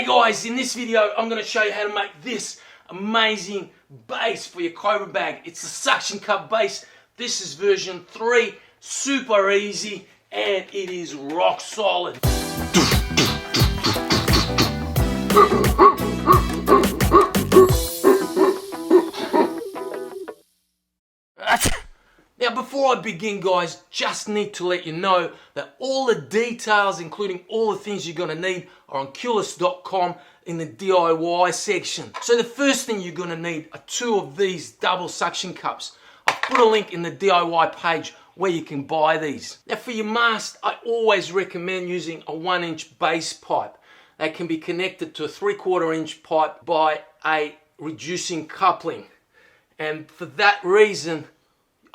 Hey guys, in this video I'm going to show you how to make this amazing base for your Cobra bag. It's a suction cup base. This is version 3, super easy, and it is rock solid. Now before I begin guys, just need to let you know that all the details, including all the things you're going to need, are on Kewlus.com in the DIY section. So the first thing you're going to need are 2 of these double suction cups. I've put a link in the DIY page where you can buy these. Now for your mast, I always recommend using a 1-inch base pipe. That can be connected to a 3/4 inch pipe by a reducing coupling. And for that reason,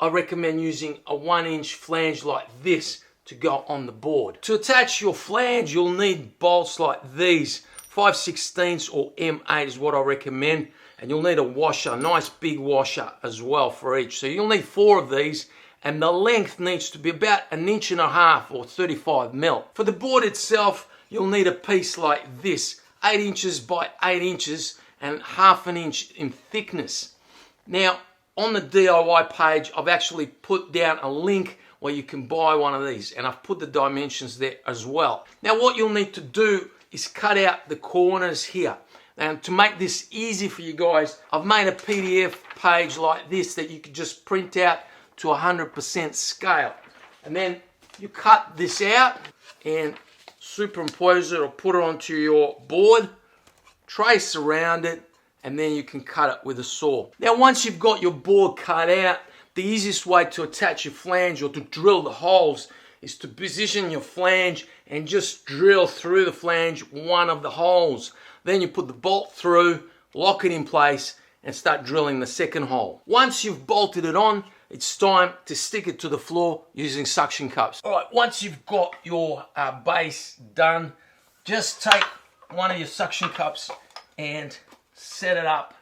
I recommend using a 1-inch flange like this to go on the board. To attach your flange, you'll need bolts like these. 5/16 or M8 is what I recommend. And you'll need a washer, a nice big washer as well for each. So you'll need 4 of these, and the length needs to be about 1.5 inches or 35 mil. For the board itself, you'll need a piece like this, 8 inches by 8 inches and 1/2 inch in thickness. Now, on the DIY page, I've actually put down a link where you can buy one of these, and I've put the dimensions there as well. Now what you'll need to do is cut out the corners here. And to make this easy for you guys, I've made a PDF page like this that you can just print out to 100% scale. And then you cut this out and superimpose it or put it onto your board, trace around it, and then you can cut it with a saw. Now once you've got your board cut out, the easiest way to attach your flange or to drill the holes is to position your flange and just drill through the flange one of the holes. Then you put the bolt through, lock it in place, and start drilling the second hole. Once you've bolted it on, it's time to stick it to the floor using suction cups. Alright, once you've got your base done, just take one of your suction cups and set it up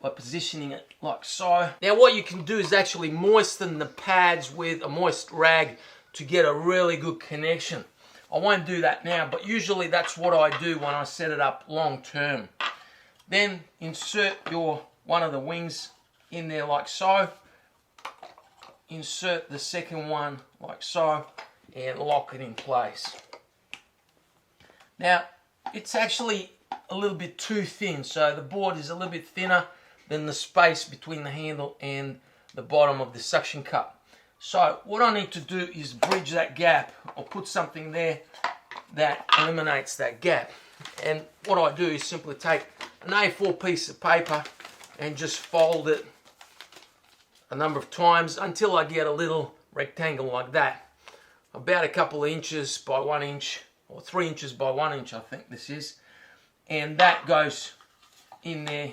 by positioning it like so. Now what you can do is actually moisten the pads with a moist rag to get a really good connection. I won't do that now, but usually that's what I do when I set it up long term. Then insert one of the wings in there like so. Insert the second one like so and lock it in place. Now it's actually a little bit too thin, so the board is a little bit thinner than the space between the handle and the bottom of the suction cup. So what I need to do is bridge that gap or put something there that eliminates that gap. And what I do is simply take an A4 piece of paper and just fold it a number of times until I get a little rectangle like that. About a couple of inches by 1 inch, or 3 inches by 1 inch I think this is. And that goes in there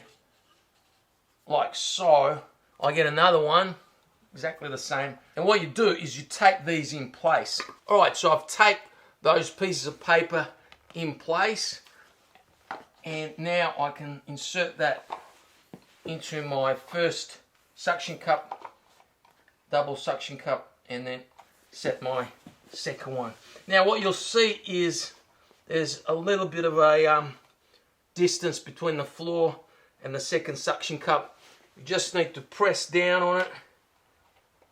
like so. I get another one, exactly the same. And what you do is you tape these in place. Alright, so I've taped those pieces of paper in place. And now I can insert that into my first suction cup, double suction cup, and then set my second one. Now what you'll see is there's a little bit of a distance between the floor and the second suction cup. You just need to press down on it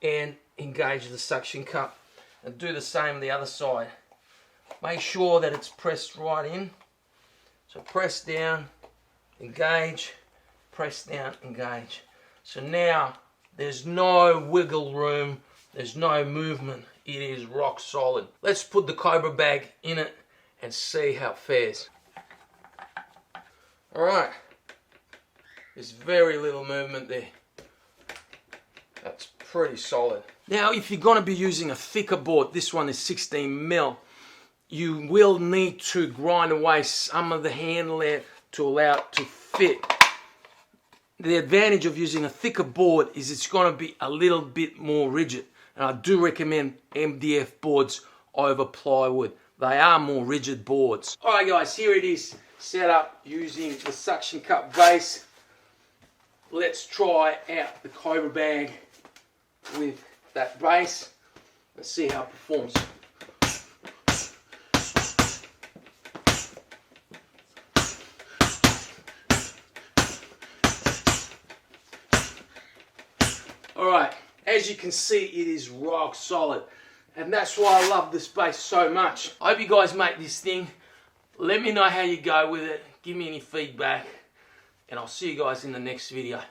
and engage the suction cup, and do the same the other side. Make sure that it's pressed right in. So press down, engage, press down, engage. So now there's no wiggle room, there's no movement, it is rock solid. Let's put the Cobra bag in it and see how it fares. Alright, there's very little movement there. That's pretty solid. Now if you're going to be using a thicker board, this one is 16 mil, you will need to grind away some of the handle there to allow it to fit. The advantage of using a thicker board is it's going to be a little bit more rigid, and I do recommend MDF boards over plywood. They are more rigid boards. Alright guys, here it is, set up using the suction cup base. Let's try out the Cobra bag with that base. Let's see how it performs. Alright, as you can see, it is rock solid. And that's why I love this base so much. I hope you guys make this thing. Let me know how you go with it. Give me any feedback. And I'll see you guys in the next video.